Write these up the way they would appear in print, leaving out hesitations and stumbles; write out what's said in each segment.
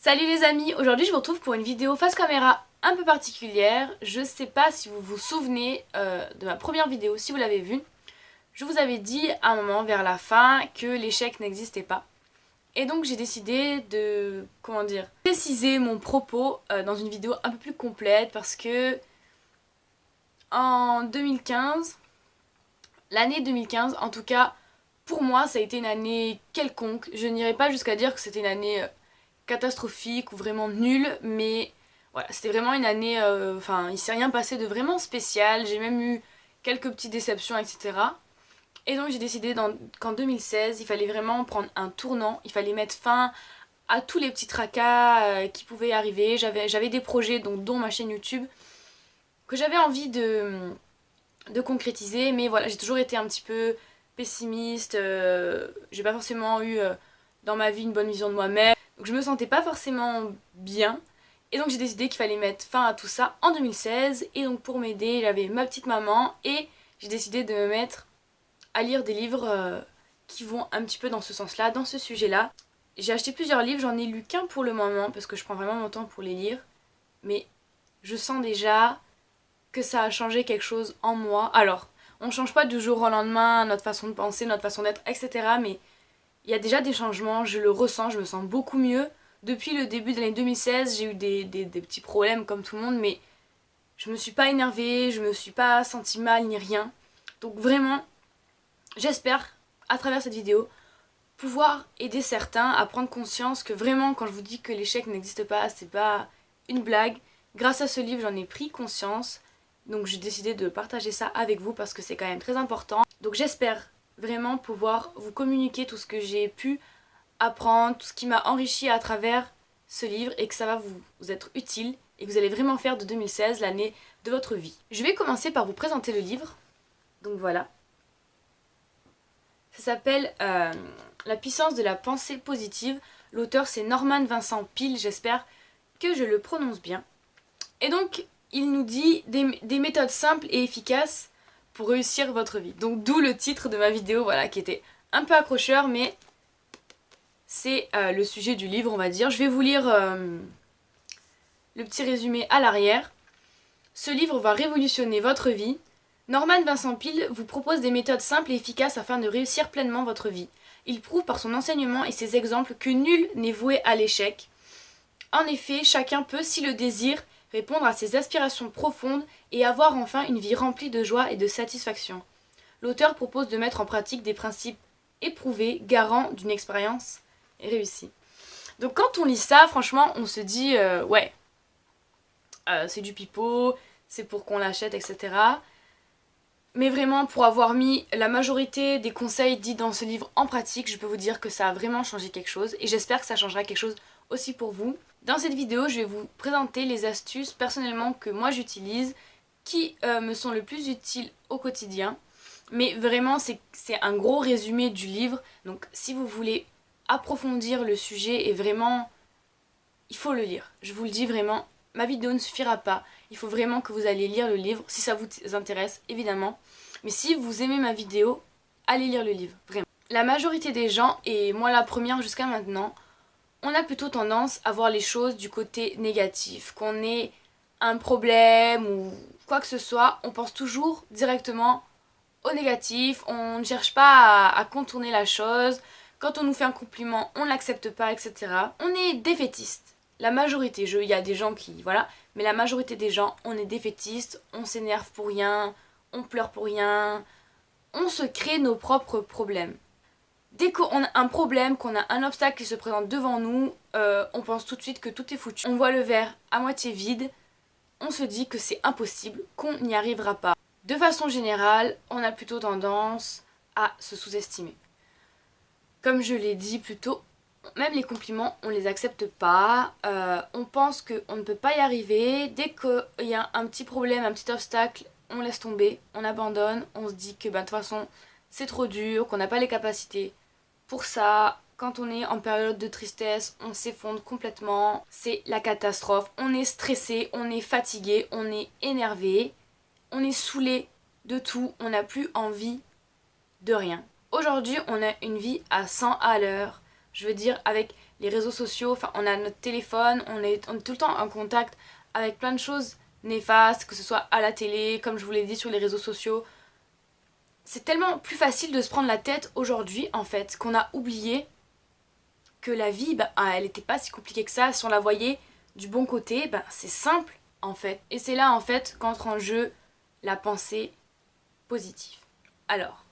Salut les amis, aujourd'hui je vous retrouve pour une vidéo face caméra un peu particulière. Je sais pas si vous vous souvenez de ma première vidéo, si vous l'avez vue. Je vous avais dit à un moment vers la fin que l'échec n'existait pas. Et donc j'ai décidé de, préciser mon propos dans une vidéo un peu plus complète parce que en 2015, l'année 2015 en tout cas, pour moi ça a été une année quelconque. Je n'irai pas jusqu'à dire que c'était une année catastrophique ou vraiment nulle, mais voilà, c'était vraiment une année, il s'est rien passé de vraiment spécial, j'ai même eu quelques petites déceptions, etc. Et donc j'ai décidé qu'en 2016, il fallait vraiment prendre un tournant, il fallait mettre fin à tous les petits tracas qui pouvaient arriver. J'avais des projets, donc, dont ma chaîne YouTube, que j'avais envie de concrétiser, mais voilà, j'ai toujours été un petit peu pessimiste, j'ai pas forcément eu dans ma vie une bonne vision de moi-même, donc je me sentais pas forcément bien, et donc j'ai décidé qu'il fallait mettre fin à tout ça en 2016, et donc pour m'aider, j'avais ma petite maman, et j'ai décidé de me mettre à lire des livres qui vont un petit peu dans ce sens-là, dans ce sujet-là. J'ai acheté plusieurs livres, j'en ai lu qu'un pour le moment, parce que je prends vraiment mon temps pour les lire, mais je sens déjà que ça a changé quelque chose en moi. Alors, on change pas du jour au lendemain notre façon de penser, notre façon d'être, etc. Mais il y a déjà des changements, je le ressens, je me sens beaucoup mieux. Depuis le début de l'année 2016, j'ai eu des petits problèmes comme tout le monde, mais je me suis pas énervée, je me suis pas sentie mal ni rien. Donc vraiment, j'espère, à travers cette vidéo, pouvoir aider certains à prendre conscience que vraiment, quand je vous dis que l'échec n'existe pas, c'est pas une blague. Grâce à ce livre, j'en ai pris conscience. Donc j'ai décidé de partager ça avec vous parce que c'est quand même très important. Donc j'espère vraiment pouvoir vous communiquer tout ce que j'ai pu apprendre, tout ce qui m'a enrichi à travers ce livre et que ça va vous être utile et que vous allez vraiment faire de 2016 l'année de votre vie. Je vais commencer par vous présenter le livre. Donc voilà. Ça s'appelle La puissance de la pensée positive. L'auteur c'est Norman Vincent Peale, j'espère que je le prononce bien. Et donc, il nous dit des méthodes simples et efficaces pour réussir votre vie. Donc d'où le titre de ma vidéo, voilà, qui était un peu accrocheur, mais c'est le sujet du livre, on va dire. Je vais vous lire le petit résumé à l'arrière. Ce livre va révolutionner votre vie. Norman Vincent Peale vous propose des méthodes simples et efficaces afin de réussir pleinement votre vie. Il prouve par son enseignement et ses exemples que nul n'est voué à l'échec. En effet, chacun peut, s'il le désire, répondre à ses aspirations profondes et avoir enfin une vie remplie de joie et de satisfaction. L'auteur propose de mettre en pratique des principes éprouvés, garants d'une expérience réussie. Donc quand on lit ça, franchement, on se dit ouais, c'est du pipeau, c'est pour qu'on l'achète, etc. Mais vraiment, pour avoir mis la majorité des conseils dits dans ce livre en pratique, je peux vous dire que ça a vraiment changé quelque chose et j'espère que ça changera quelque chose aussi pour vous. Dans cette vidéo, je vais vous présenter les astuces personnellement que moi j'utilise, qui me sont le plus utiles au quotidien. Mais vraiment, c'est un gros résumé du livre. Donc si vous voulez approfondir le sujet, et vraiment, il faut le lire. Je vous le dis vraiment, ma vidéo ne suffira pas. Il faut vraiment que vous alliez lire le livre, si ça vous intéresse, évidemment. Mais si vous aimez ma vidéo, allez lire le livre, vraiment. La majorité des gens, et moi la première jusqu'à maintenant, on a plutôt tendance à voir les choses du côté négatif. Qu'on ait un problème ou quoi que ce soit, on pense toujours directement au négatif, on ne cherche pas à contourner la chose. Quand on nous fait un compliment, on ne l'accepte pas, etc. On est défaitiste. La majorité, il y a des gens qui, voilà, mais la majorité des gens, on est défaitiste, on s'énerve pour rien, on pleure pour rien, on se crée nos propres problèmes. Dès qu'on a un problème, qu'on a un obstacle qui se présente devant nous, on pense tout de suite que tout est foutu. On voit le verre à moitié vide, on se dit que c'est impossible, qu'on n'y arrivera pas. De façon générale, on a plutôt tendance à se sous-estimer. Comme je l'ai dit plus tôt, même les compliments, on les accepte pas. On pense qu'on ne peut pas y arriver. Dès qu'il y a un petit problème, un petit obstacle, on laisse tomber, on abandonne. On se dit que de toute façon, c'est trop dur, qu'on n'a pas les capacités pour ça. Quand on est en période de tristesse, on s'effondre complètement. C'est la catastrophe. On est stressé, on est fatigué, on est énervé. On est saoulé de tout, on n'a plus envie de rien. Aujourd'hui, on a une vie à 100 à l'heure. Je veux dire, avec les réseaux sociaux, enfin on a notre téléphone, on est tout le temps en contact avec plein de choses néfastes, que ce soit à la télé, comme je vous l'ai dit sur les réseaux sociaux. C'est tellement plus facile de se prendre la tête aujourd'hui en fait, qu'on a oublié que la vie, elle n'était pas si compliquée que ça. Si on la voyait du bon côté, c'est simple en fait. Et c'est là en fait qu'entre en jeu la pensée positive. Alors,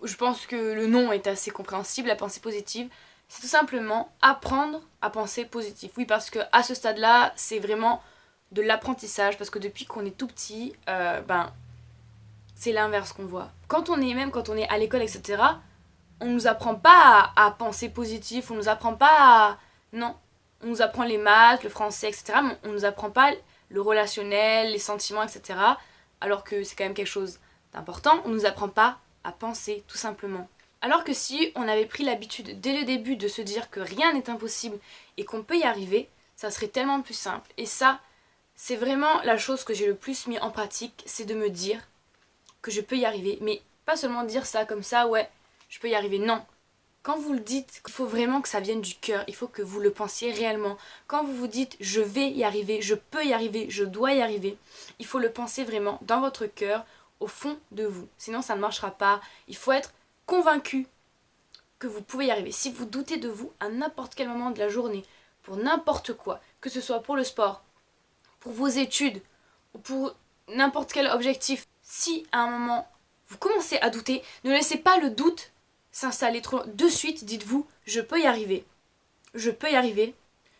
je pense que le nom est assez compréhensible, la pensée positive. C'est tout simplement apprendre à penser positif. Oui, parce que à ce stade-là, c'est vraiment de l'apprentissage, parce que depuis qu'on est tout petit, c'est l'inverse qu'on voit. Quand on est à l'école, etc., on nous apprend pas à penser positif, on nous apprend pas à... Non, on nous apprend les maths, le français, etc., mais on nous apprend pas le relationnel, les sentiments, etc., alors que c'est quand même quelque chose d'important. On nous apprend pas à penser, tout simplement. Alors que si on avait pris l'habitude dès le début de se dire que rien n'est impossible et qu'on peut y arriver, ça serait tellement plus simple. Et ça, c'est vraiment la chose que j'ai le plus mis en pratique, c'est de me dire que je peux y arriver. Mais pas seulement dire ça comme ça, ouais, je peux y arriver. Non. Quand vous le dites, il faut vraiment que ça vienne du cœur, il faut que vous le pensiez réellement. Quand vous vous dites je vais y arriver, je peux y arriver, je dois y arriver, il faut le penser vraiment dans votre cœur, au fond de vous. Sinon ça ne marchera pas. Il faut être convaincu que vous pouvez y arriver. Si vous doutez de vous à n'importe quel moment de la journée, pour n'importe quoi, que ce soit pour le sport, pour vos études, ou pour n'importe quel objectif, si à un moment vous commencez à douter, ne laissez pas le doute s'installer trop loin. De suite, dites-vous, je peux y arriver. Je peux y arriver.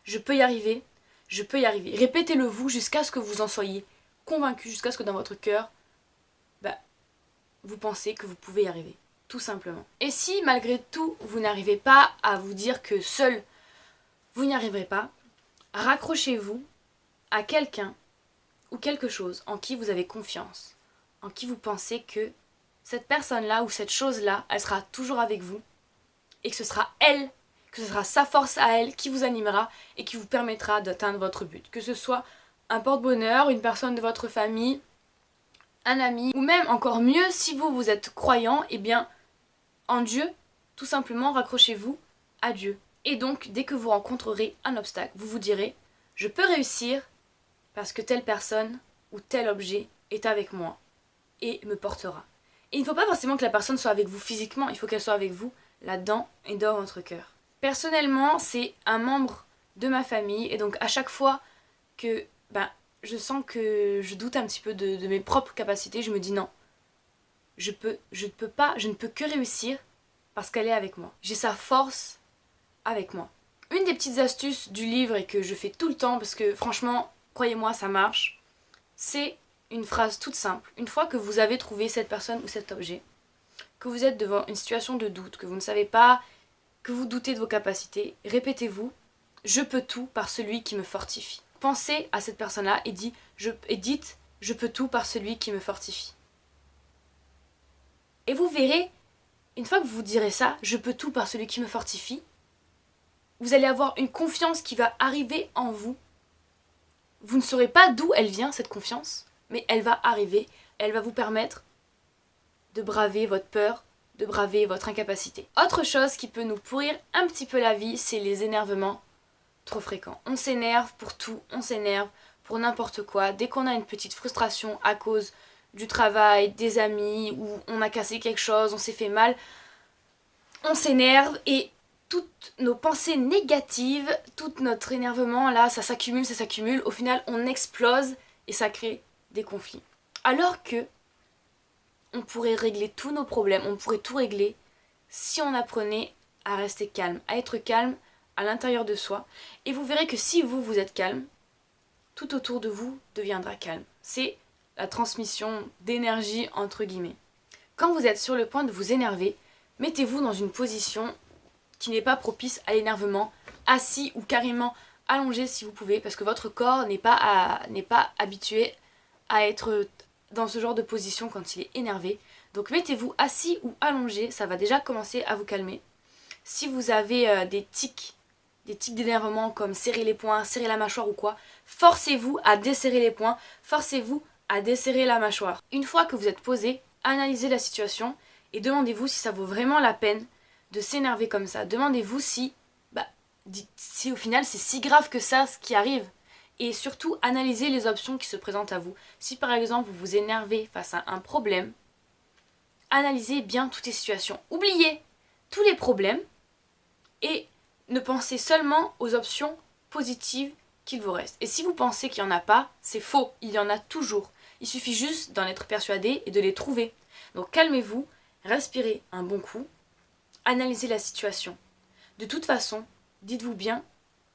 Je peux y arriver. Je peux y arriver. Répétez-le vous jusqu'à ce que vous en soyez convaincu, jusqu'à ce que dans votre cœur, vous pensez que vous pouvez y arriver. Tout simplement. Et si malgré tout, vous n'arrivez pas à vous dire que seul, vous n'y arriverez pas, raccrochez-vous à quelqu'un ou quelque chose en qui vous avez confiance, en qui vous pensez que cette personne-là ou cette chose-là, elle sera toujours avec vous et que ce sera elle, que ce sera sa force à elle qui vous animera et qui vous permettra d'atteindre votre but. Que ce soit un porte-bonheur, une personne de votre famille, un ami, ou même encore mieux, si vous êtes croyant, eh bien, en Dieu, tout simplement, raccrochez-vous à Dieu. Et donc, dès que vous rencontrerez un obstacle, vous vous direz, je peux réussir parce que telle personne ou tel objet est avec moi et me portera. Et il ne faut pas forcément que la personne soit avec vous physiquement, il faut qu'elle soit avec vous là-dedans et dans votre cœur. Personnellement, c'est un membre de ma famille et donc à chaque fois que je sens que je doute un petit peu de mes propres capacités, je me dis non, je ne peux que réussir parce qu'elle est avec moi. J'ai sa force avec moi. Une des petites astuces du livre et que je fais tout le temps parce que franchement, croyez-moi, ça marche, c'est une phrase toute simple. Une fois que vous avez trouvé cette personne ou cet objet, que vous êtes devant une situation de doute, que vous ne savez pas, que vous doutez de vos capacités, répétez-vous « Je peux tout par celui qui me fortifie ». Pensez à cette personne-là et dites « Je peux tout par celui qui me fortifie ». Et vous verrez, une fois que vous vous direz ça « Je peux tout par celui qui me fortifie », vous allez avoir une confiance qui va arriver en vous. Vous ne saurez pas d'où elle vient, cette confiance, mais elle va arriver, elle va vous permettre de braver votre peur, de braver votre incapacité. Autre chose qui peut nous pourrir un petit peu la vie, c'est les énervements trop fréquents. On s'énerve pour tout, on s'énerve pour n'importe quoi. Dès qu'on a une petite frustration à cause du travail, des amis, ou on a cassé quelque chose, on s'est fait mal, on s'énerve et toutes nos pensées négatives, tout notre énervement, là, ça s'accumule, au final on explose et ça crée des conflits. Alors que on pourrait régler tous nos problèmes, on pourrait tout régler si on apprenait à rester calme, à être calme à l'intérieur de soi. Et vous verrez que si vous êtes calme, tout autour de vous deviendra calme. C'est la transmission d'énergie entre guillemets. Quand vous êtes sur le point de vous énerver, mettez-vous dans une position qui n'est pas propice à l'énervement, assis ou carrément allongé si vous pouvez, parce que votre corps n'est pas habitué à être dans ce genre de position quand il est énervé. Donc mettez-vous assis ou allongé, ça va déjà commencer à vous calmer. Si vous avez des tics d'énervement comme serrer les poings, serrer la mâchoire ou quoi, forcez-vous à desserrer les poings, forcez-vous à desserrer la mâchoire. Une fois que vous êtes posé, analysez la situation et demandez-vous si ça vaut vraiment la peine de s'énerver comme ça. Demandez-vous si si au final c'est si grave que ça ce qui arrive. Et surtout, analysez les options qui se présentent à vous. Si par exemple vous vous énervez face à un problème, analysez bien toutes les situations. Oubliez tous les problèmes et ne pensez seulement aux options positives qu'il vous reste. Et si vous pensez qu'il n'y en a pas, c'est faux, il y en a toujours. Il suffit juste d'en être persuadé et de les trouver. Donc calmez-vous, respirez un bon coup, analysez la situation. De toute façon, dites-vous bien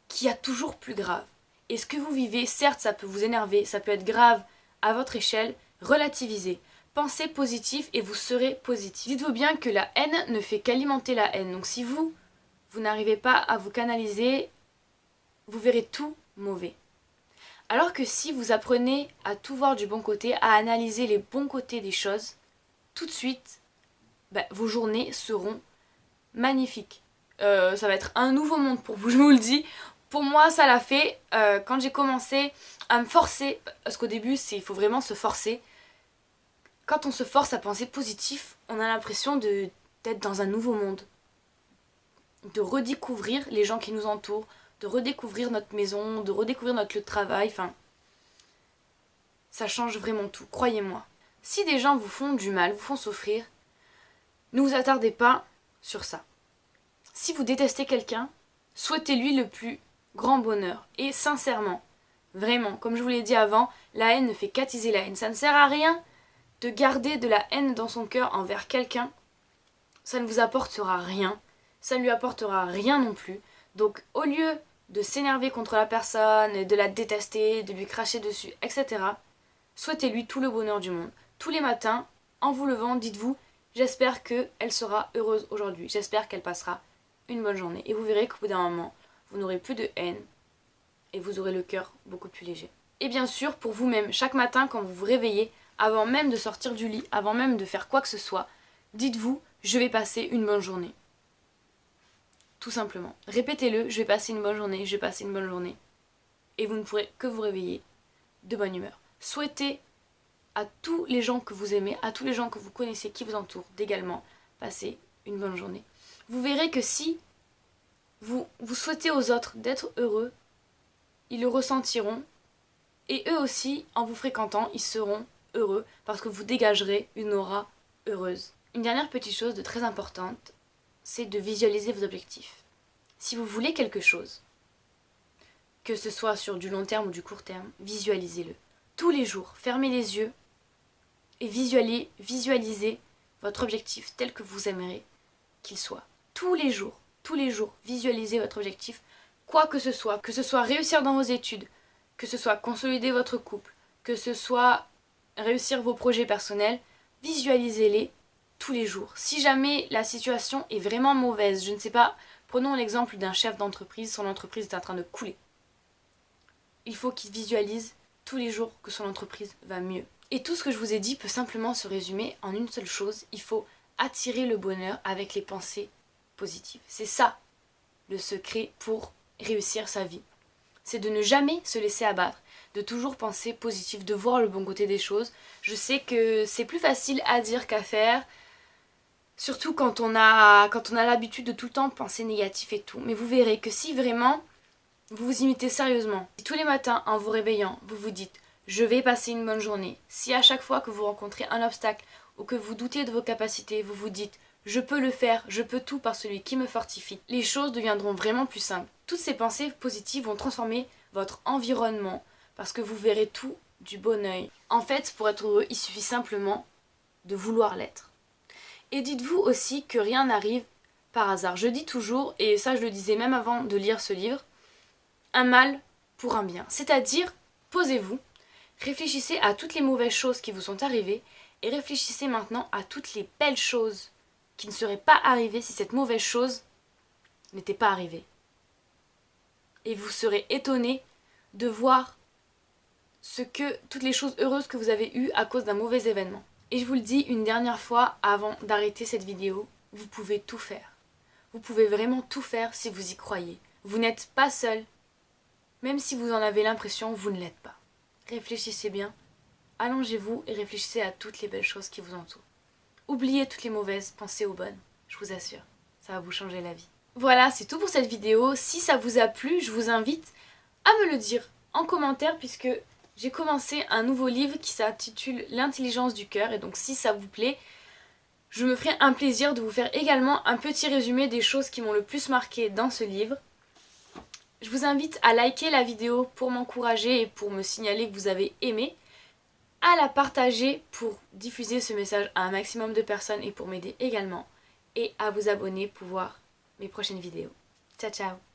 qu'il y a toujours plus grave. Et ce que vous vivez, certes, ça peut vous énerver, ça peut être grave à votre échelle, relativisez. Pensez positif et vous serez positif. Dites-vous bien que la haine ne fait qu'alimenter la haine. Donc si vous n'arrivez pas à vous canaliser, vous verrez tout mauvais. Alors que si vous apprenez à tout voir du bon côté, à analyser les bons côtés des choses, tout de suite, vos journées seront magnifiques. Ça va être un nouveau monde pour vous, je vous le dis. Pour moi, ça l'a fait quand j'ai commencé à me forcer, parce qu'au début, il faut vraiment se forcer. Quand on se force à penser positif, on a l'impression d'être dans un nouveau monde. De redécouvrir les gens qui nous entourent, de redécouvrir notre maison, de redécouvrir notre lieu de travail, enfin, ça change vraiment tout, croyez-moi. Si des gens vous font du mal, vous font souffrir, ne vous attardez pas sur ça. Si vous détestez quelqu'un, souhaitez-lui le plus grand bonheur. Et sincèrement, vraiment, comme je vous l'ai dit avant, la haine ne fait qu'attiser la haine. Ça ne sert à rien de garder de la haine dans son cœur envers quelqu'un. Ça ne vous apportera rien. Ça ne lui apportera rien non plus. Donc au lieu de s'énerver contre la personne, de la détester, de lui cracher dessus, etc., souhaitez-lui tout le bonheur du monde. Tous les matins, en vous levant, dites-vous « J'espère qu'elle sera heureuse aujourd'hui. J'espère qu'elle passera une bonne journée. » Et vous verrez qu'au bout d'un moment, vous n'aurez plus de haine et vous aurez le cœur beaucoup plus léger. Et bien sûr, pour vous-même, chaque matin quand vous vous réveillez, avant même de sortir du lit, avant même de faire quoi que ce soit, dites-vous « Je vais passer une bonne journée. » Tout simplement. Répétez-le, je vais passer une bonne journée, je vais passer une bonne journée. Et vous ne pourrez que vous réveiller de bonne humeur. Souhaitez à tous les gens que vous aimez, à tous les gens que vous connaissez, qui vous entourent, d'également passer une bonne journée. Vous verrez que si vous souhaitez aux autres d'être heureux, ils le ressentiront. Et eux aussi, en vous fréquentant, ils seront heureux parce que vous dégagerez une aura heureuse. Une dernière petite chose de très importante, c'est de visualiser vos objectifs. Si vous voulez quelque chose, que ce soit sur du long terme ou du court terme, visualisez-le. Tous les jours, fermez les yeux et visualisez votre objectif tel que vous aimeriez qu'il soit. Tous les jours, visualisez votre objectif, quoi que ce soit réussir dans vos études, que ce soit consolider votre couple, que ce soit réussir vos projets personnels, visualisez-les tous les jours. Si jamais la situation est vraiment mauvaise, je ne sais pas, prenons l'exemple d'un chef d'entreprise, son entreprise est en train de couler. Il faut qu'il visualise tous les jours que son entreprise va mieux. Et tout ce que je vous ai dit peut simplement se résumer en une seule chose, il faut attirer le bonheur avec les pensées positives. C'est ça le secret pour réussir sa vie. C'est de ne jamais se laisser abattre, de toujours penser positif, de voir le bon côté des choses. Je sais que c'est plus facile à dire qu'à faire, surtout quand on a l'habitude de tout le temps penser négatif et tout. Mais vous verrez que si vraiment vous vous imitez sérieusement, si tous les matins en vous réveillant, vous vous dites « je vais passer une bonne journée », si à chaque fois que vous rencontrez un obstacle ou que vous doutez de vos capacités, vous vous dites « je peux le faire, je peux tout par celui qui me fortifie », les choses deviendront vraiment plus simples. Toutes ces pensées positives vont transformer votre environnement parce que vous verrez tout du bon œil. En fait, pour être heureux, il suffit simplement de vouloir l'être. Et dites-vous aussi que rien n'arrive par hasard. Je dis toujours, et ça je le disais même avant de lire ce livre, un mal pour un bien. C'est-à-dire, posez-vous, réfléchissez à toutes les mauvaises choses qui vous sont arrivées et réfléchissez maintenant à toutes les belles choses qui ne seraient pas arrivées si cette mauvaise chose n'était pas arrivée. Et vous serez étonné de voir toutes les choses heureuses que vous avez eues à cause d'un mauvais événement. Et je vous le dis une dernière fois avant d'arrêter cette vidéo, vous pouvez tout faire. Vous pouvez vraiment tout faire si vous y croyez. Vous n'êtes pas seul. Même si vous en avez l'impression, vous ne l'êtes pas. Réfléchissez bien, allongez-vous et réfléchissez à toutes les belles choses qui vous entourent. Oubliez toutes les mauvaises, pensez aux bonnes, je vous assure, ça va vous changer la vie. Voilà, c'est tout pour cette vidéo. Si ça vous a plu, je vous invite à me le dire en commentaire puisque j'ai commencé un nouveau livre qui s'intitule L'intelligence du cœur. Et donc si ça vous plaît, je me ferai un plaisir de vous faire également un petit résumé des choses qui m'ont le plus marqué dans ce livre. Je vous invite à liker la vidéo pour m'encourager et pour me signaler que vous avez aimé, à la partager pour diffuser ce message à un maximum de personnes et pour m'aider également, et à vous abonner pour voir mes prochaines vidéos. Ciao ciao!